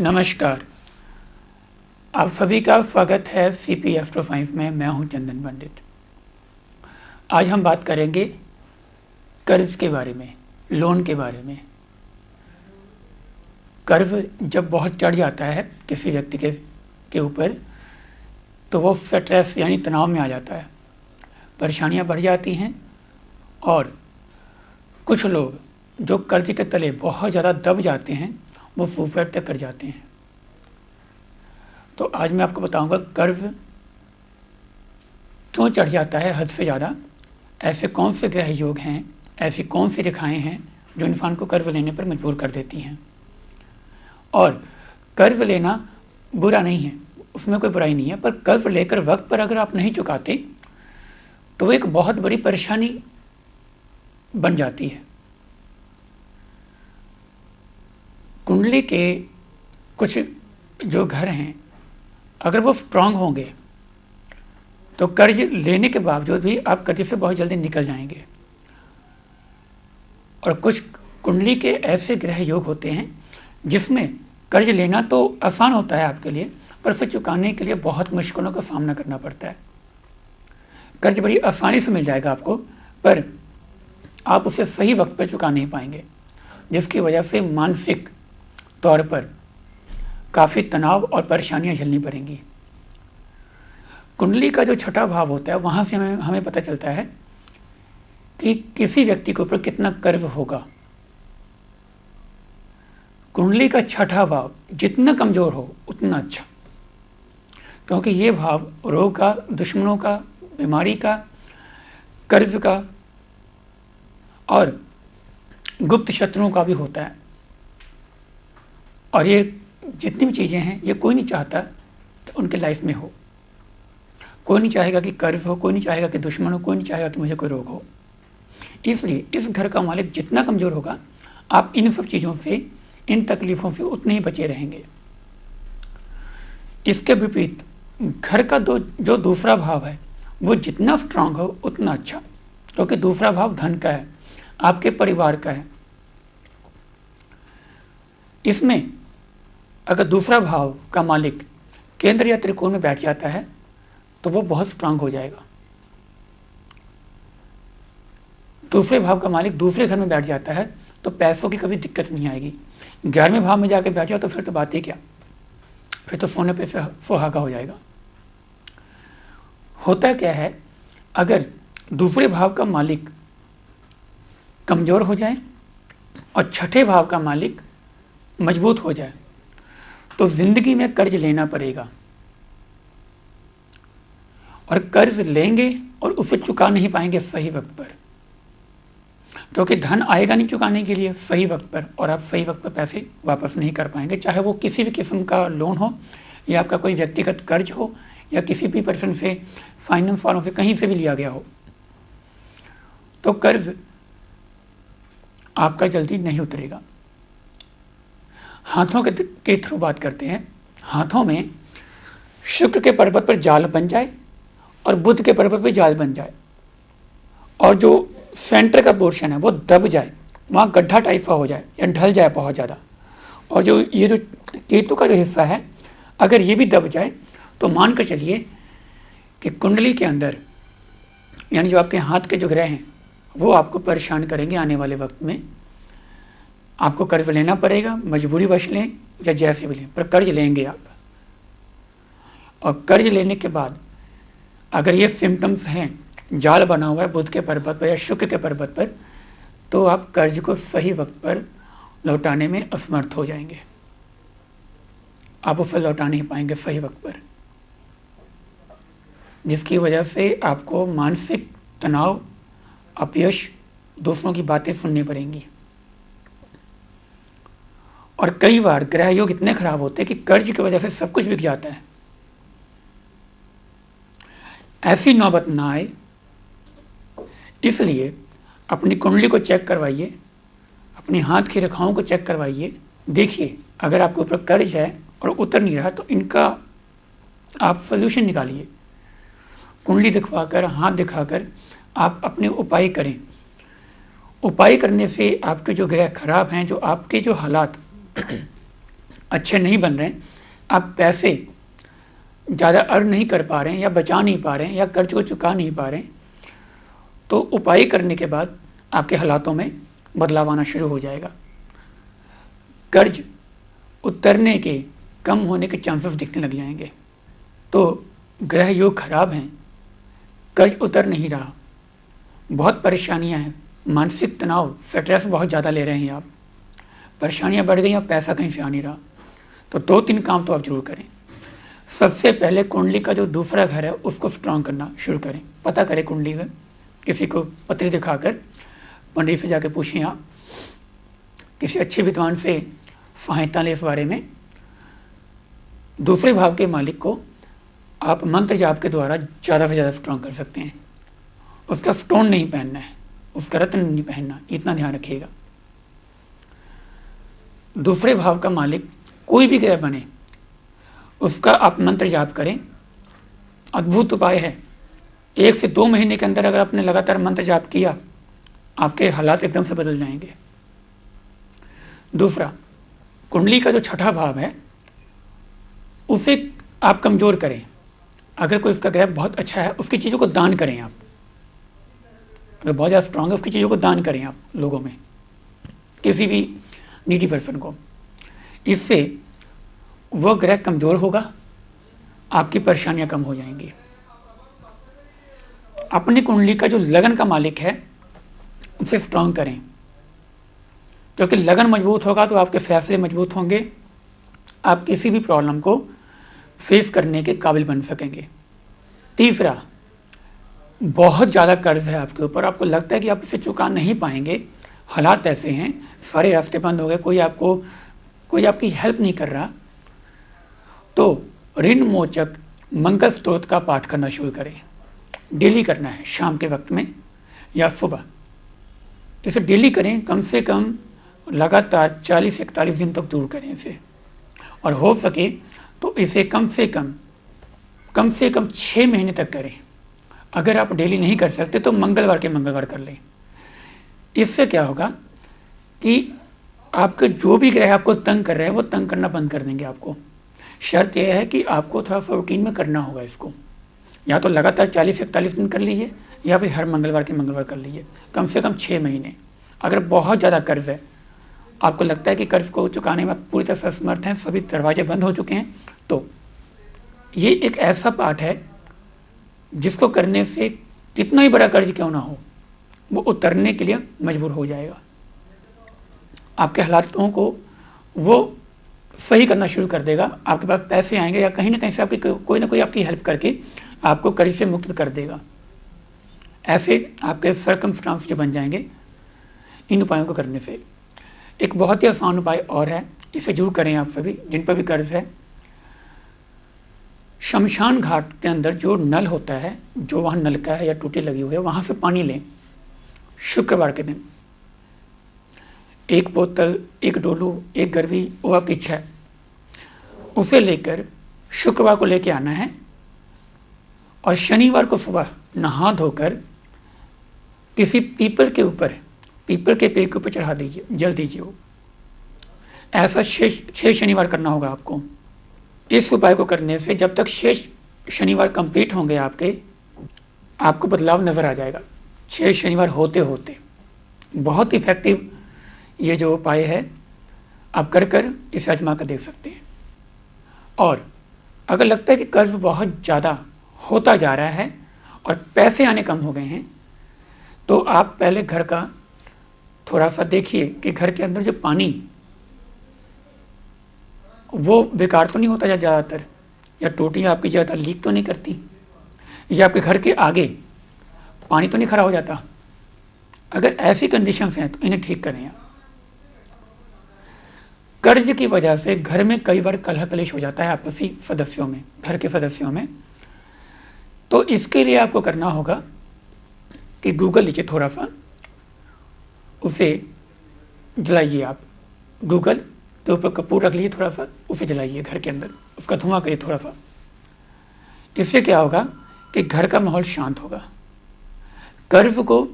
नमस्कार, आप सभी का स्वागत है सीपी एस्ट्रो साइंस में। मैं हूं चंदन पंडित। आज हम बात करेंगे कर्ज के बारे में, लोन के बारे में। कर्ज जब बहुत चढ़ जाता है किसी व्यक्ति के ऊपर तो वो स्ट्रेस यानी तनाव में आ जाता है, परेशानियां बढ़ जाती हैं और कुछ लोग जो कर्ज के तले बहुत ज़्यादा दब जाते हैं वो सुसाइड तक कर जाते हैं। तो आज मैं आपको बताऊंगा कर्ज क्यों चढ़ जाता है हद से ज़्यादा, ऐसे कौन से ग्रह योग हैं, ऐसी कौन सी रेखाएं हैं जो इंसान को कर्ज लेने पर मजबूर कर देती हैं। और कर्ज लेना बुरा नहीं है, उसमें कोई बुराई नहीं है, पर कर्ज लेकर वक्त पर अगर आप नहीं चुकाते तो वो एक बहुत बड़ी परेशानी बन जाती है। कुंडली के कुछ जो घर हैं अगर वो स्ट्रांग होंगे तो कर्ज लेने के बावजूद भी आप कर्ज से बहुत जल्दी निकल जाएंगे। और कुछ कुंडली के ऐसे ग्रह योग होते हैं जिसमें कर्ज लेना तो आसान होता है आपके लिए, पर उसे चुकाने के लिए बहुत मुश्किलों का सामना करना पड़ता है। कर्ज बड़ी आसानी से मिल जाएगा आपको, पर आप उसे सही वक्त पर चुका नहीं पाएंगे, जिसकी वजह से मानसिक तौर पर काफ़ी तनाव और परेशानियां झेलनी पड़ेंगी। कुंडली का जो छठा भाव होता है वहाँ से हमें पता चलता है कि किसी व्यक्ति के ऊपर कितना कर्ज होगा। कुंडली का छठा भाव जितना कमज़ोर हो उतना अच्छा, क्योंकि ये भाव रोग का, दुश्मनों का, बीमारी का, कर्ज का और गुप्त शत्रुओं का भी होता है। और ये जितनी भी चीज़ें हैं ये कोई नहीं चाहता तो उनके लाइफ में हो। कोई नहीं चाहेगा कि कर्ज हो, कोई नहीं चाहेगा कि दुश्मन हो, कोई नहीं चाहेगा कि मुझे कोई रोग हो। इसलिए इस घर का मालिक जितना कमज़ोर होगा आप इन सब चीज़ों से, इन तकलीफ़ों से उतने ही बचे रहेंगे। इसके विपरीत घर का जो दूसरा भाव है वो जितना स्ट्रांग हो उतना अच्छा, क्योंकि दूसरा भाव धन का है, आपके परिवार का है। इसमें अगर दूसरा भाव का मालिक केंद्र या त्रिकोण में बैठ जाता है तो वो बहुत स्ट्रांग हो जाएगा। दूसरे भाव का मालिक दूसरे घर में बैठ जाता है तो पैसों की कभी दिक्कत नहीं आएगी। 11वें भाव में जाके बैठ जाओ तो फिर तो बात ही क्या, फिर तो सोने पे सुहागा हो जाएगा। होता क्या है, अगर दूसरे भाव का मालिक कमज़ोर हो जाए और छठे भाव का मालिक मजबूत हो जाए तो जिंदगी में कर्ज लेना पड़ेगा। और कर्ज लेंगे और उसे चुका नहीं पाएंगे सही वक्त पर, क्योंकि धन आएगा नहीं चुकाने के लिए सही वक्त पर, और आप सही वक्त पर पैसे वापस नहीं कर पाएंगे, चाहे वो किसी भी किस्म का लोन हो या आपका कोई व्यक्तिगत कर्ज हो या किसी भी पर्सन से, फाइनेंस वालों से, कहीं से भी लिया गया हो। तो कर्ज आपका जल्दी नहीं उतरेगा। हाथों के थ्रू बात करते हैं। हाथों में शुक्र के पर्वत पर जाल बन जाए और बुध के पर्वत पर जाल बन जाए और जो सेंटर का पोर्शन है वो दब जाए, वहाँ गड्ढा टाइप का हो जाए या ढल जाए बहुत ज़्यादा, और जो केतु का जो हिस्सा है अगर ये भी दब जाए तो मान कर चलिए कि कुंडली के अंदर, यानी जो आपके हाथ के जो ग्रह हैं वो आपको परेशान करेंगे। आने वाले वक्त में आपको कर्ज लेना पड़ेगा, मजबूरीवश लें या जैसे भी लें, पर कर्ज लेंगे आप। और कर्ज लेने के बाद अगर ये सिम्टम्स हैं, जाल बना हुआ है बुध के पर्वत पर या शुक्र के पर्वत पर, तो आप कर्ज को सही वक्त पर लौटाने में असमर्थ हो जाएंगे। आप उसे लौटा नहीं पाएंगे सही वक्त पर, जिसकी वजह से आपको मानसिक तनाव, अपयश, दूसरों की बातें सुननी पड़ेंगी। और कई बार ग्रह योग इतने खराब होते हैं कि कर्ज की वजह से सब कुछ बिक जाता है। ऐसी नौबत ना आए, इसलिए अपनी कुंडली को चेक करवाइए, अपने हाथ की रेखाओं को चेक करवाइए। देखिए अगर आपके ऊपर कर्ज है और उतर नहीं रहा तो इनका आप सोल्यूशन निकालिए। कुंडली दिखवाकर, हाथ दिखाकर आप अपने उपाय करें। उपाय करने से आपके जो ग्रह खराब हैं, जो आपके जो हालात अच्छे नहीं बन रहे हैं, आप पैसे ज़्यादा अर्न नहीं कर पा रहे हैं या बचा नहीं पा रहे हैं या कर्ज को चुका नहीं पा रहे हैं, तो उपाय करने के बाद आपके हालातों में बदलाव आना शुरू हो जाएगा। कर्ज उतरने के, कम होने के चांसेस दिखने लग जाएंगे। तो ग्रह योग खराब हैं, कर्ज उतर नहीं रहा, बहुत परेशानियां हैं, मानसिक तनाव, स्ट्रेस बहुत ज़्यादा ले रहे हैं आप, परेशानियां बढ़ गई, आप पैसा कहीं से आ नहीं रहा, तो 2-3 काम तो आप जरूर करें। सबसे पहले कुंडली का जो दूसरा घर है उसको स्ट्रांग करना शुरू करें। पता करें कुंडली में, किसी को पत्री दिखाकर, पंडित से जाके पूछें, आप किसी अच्छे विद्वान से सहायता लें इस बारे में। दूसरे भाव के मालिक को आप मंत्र जाप के द्वारा ज़्यादा से ज़्यादा स्ट्रांग कर सकते हैं। उसका स्टोन नहीं पहनना है, उसका रत्न नहीं पहनना, इतना ध्यान रखिएगा। दूसरे भाव का मालिक कोई भी ग्रह बने, उसका आप मंत्र जाप करें। अद्भुत उपाय है, 1 से 2 महीने के अंदर अगर आपने लगातार मंत्र जाप किया, आपके हालात एकदम से बदल जाएंगे। दूसरा, कुंडली का जो छठा भाव है उसे आप कमजोर करें। अगर कोई उसका ग्रह बहुत अच्छा है, उसकी चीज़ों को दान करें आप। अगर बहुत ज़्यादा स्ट्रांग है, उसकी चीज़ों को दान करें आप लोगों में, किसी भी नीडी पर्सन को। इससे वह ग्रह कमजोर होगा, आपकी परेशानियां कम हो जाएंगी। अपनी कुंडली का जो लगन का मालिक है उसे स्ट्रांग करें, क्योंकि लगन मजबूत होगा तो आपके फैसले मजबूत होंगे, आप किसी भी प्रॉब्लम को फेस करने के काबिल बन सकेंगे। तीसरा, बहुत ज़्यादा कर्ज है आपके ऊपर, आपको लगता है कि आप इसे चुका नहीं पाएंगे, हालात ऐसे हैं, सारे रास्ते बंद हो गए, कोई आपकी हेल्प नहीं कर रहा, तो ऋण मोचक मंगल स्तोत्र का पाठ करना शुरू करें। डेली करना है, शाम के वक्त में या सुबह। इसे डेली करें, कम से कम लगातार 40-41 दिन तक दूर करें इसे, और हो सके तो इसे कम से कम 6 महीने तक करें। अगर आप डेली नहीं कर सकते तो मंगलवार के मंगलवार कर लें। इससे क्या होगा कि आपके जो भी ग्रह आपको तंग कर रहे हैं वो तंग करना बंद कर देंगे आपको। शर्त यह है कि आपको थोड़ा सा रूटीन में करना होगा इसको, या तो लगातार 40-41 दिन कर लीजिए या फिर हर मंगलवार के मंगलवार कर लीजिए, कम से कम 6 महीने। अगर बहुत ज़्यादा कर्ज है, आपको लगता है कि कर्ज को चुकाने में पूरी तरह से असमर्थ हैं, सभी दरवाजे बंद हो चुके हैं, तो ये एक ऐसा पाठ है जिसको करने से कितना ही बड़ा कर्ज क्यों ना हो, वो उतरने के लिए मजबूर हो जाएगा। आपके हालातों को वो सही करना शुरू कर देगा, आपके पास पैसे आएंगे या कहीं ना कहीं से आपकी कोई ना कोई आपकी हेल्प करके आपको कर्ज से मुक्त कर देगा। ऐसे आपके सर्कमस्टांस जो बन जाएंगे इन उपायों को करने से। एक बहुत ही आसान उपाय और है, इसे जरूर करें आप सभी जिन पर भी कर्ज है। शमशान घाट के अंदर जो नल होता है, जो वहाँ नलका है या टूटी लगी हुई है, वहाँ से पानी लें। शुक्रवार के दिन 1 बोतल, 1 डोलू, 1 गरवी, वो आपकी इच्छा है, उसे लेकर शुक्रवार को लेके आना है और शनिवार को सुबह नहा धोकर किसी पीपल के ऊपर, पीपल के पेड़ के ऊपर चढ़ा दीजिए, जल दीजिए। वो ऐसा 6 शनिवार करना होगा आपको। इस उपाय को करने से जब तक 6 शनिवार कंप्लीट होंगे आपको बदलाव नज़र आ जाएगा। 6 शनिवार होते होते बहुत इफेक्टिव ये जो उपाय है, आप कर इसे आजमा कर देख सकते हैं। और अगर लगता है कि कर्ज बहुत ज़्यादा होता जा रहा है और पैसे आने कम हो गए हैं, तो आप पहले घर का थोड़ा सा देखिए कि घर के अंदर जो पानी वो बेकार तो नहीं होता ज़्यादातर, या टूटियाँ आपकी ज़्यादा लीक तो नहीं करती, या आपके घर के आगे पानी तो नहीं खड़ा हो जाता। अगर ऐसी कंडीशंस हैं तो इन्हें ठीक करें आप। कर्ज की वजह से घर में कई बार कलह कलेश हो जाता है आपसी सदस्यों में, घर के सदस्यों में। तो इसके लिए आपको करना होगा कि गूगल लीजिए, थोड़ा सा उसे जलाइए। आप गूगल के ऊपर कपूर रख लीजिए, थोड़ा सा उसे जलाइए घर के अंदर, उसका धुआं करिए थोड़ा सा। इससे क्या होगा कि घर का माहौल शांत होगा, कर्ज को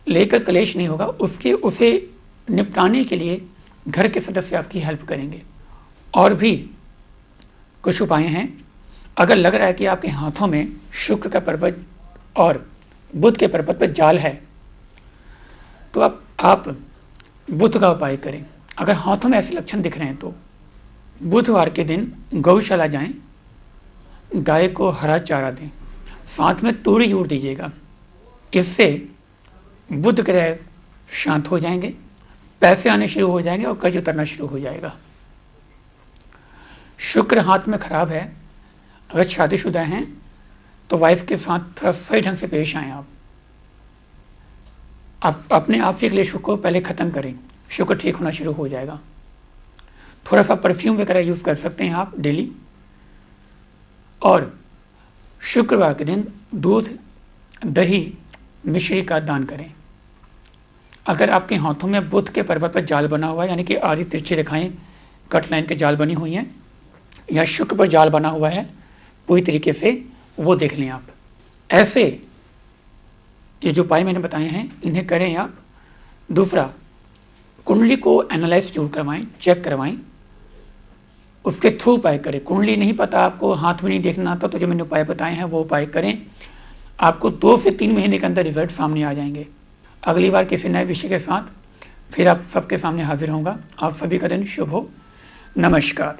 लेकर कलेश नहीं होगा, उसे निपटाने के लिए घर के सदस्य आपकी हेल्प करेंगे। और भी कुछ उपाय हैं। अगर लग रहा है कि आपके हाथों में शुक्र का पर्वत और बुध के पर्वत पर जाल है, तो आप बुध का उपाय करें। अगर हाथों में ऐसे लक्षण दिख रहे हैं तो बुधवार के दिन गौशाला जाएं, गाय को हरा चारा दें, साथ में तूरी जरूर दीजिएगा। इससे बुध ग्रह शांत हो जाएंगे, पैसे आने शुरू हो जाएंगे और कर्ज उतरना शुरू हो जाएगा। शुक्र हाथ में खराब है, अगर शादीशुदा हैं तो वाइफ के साथ थोड़ा सही ढंग से पेश आएँ। आप अपने आर्थिक क्लेशों को पहले ख़त्म करें, शुक्र ठीक होना शुरू हो जाएगा। थोड़ा सा परफ्यूम वगैरह यूज़ कर सकते हैं आप डेली। और शुक्रवार के दिन दूध, दही, मिश्री का दान करें। अगर आपके हाथों में बुध के पर्वत पर जाल बना हुआ है, यानी कि आड़ी तिरछी रेखाएं कट लाइन के जाल बनी हुई हैं, या शुक्र पर जाल बना हुआ है पूरी तरीके से, वो देख लें आप। ऐसे ये जो उपाय मैंने बताए हैं इन्हें करें आप। दूसरा, कुंडली को एनालाइज जरूर करवाएं, चेक करवाएं, उसके थ्रू उपाय करें। कुंडली नहीं पता आपको, हाथ में नहीं देखना आता, तो जो मैंने उपाय बताए हैं वो उपाय करें। आपको 2 से 3 महीने के अंदर रिजल्ट सामने आ जाएंगे। अगली बार किसी नए विषय के साथ फिर आप सबके सामने हाजिर होऊंगा। आप सभी का दिन शुभ हो। नमस्कार।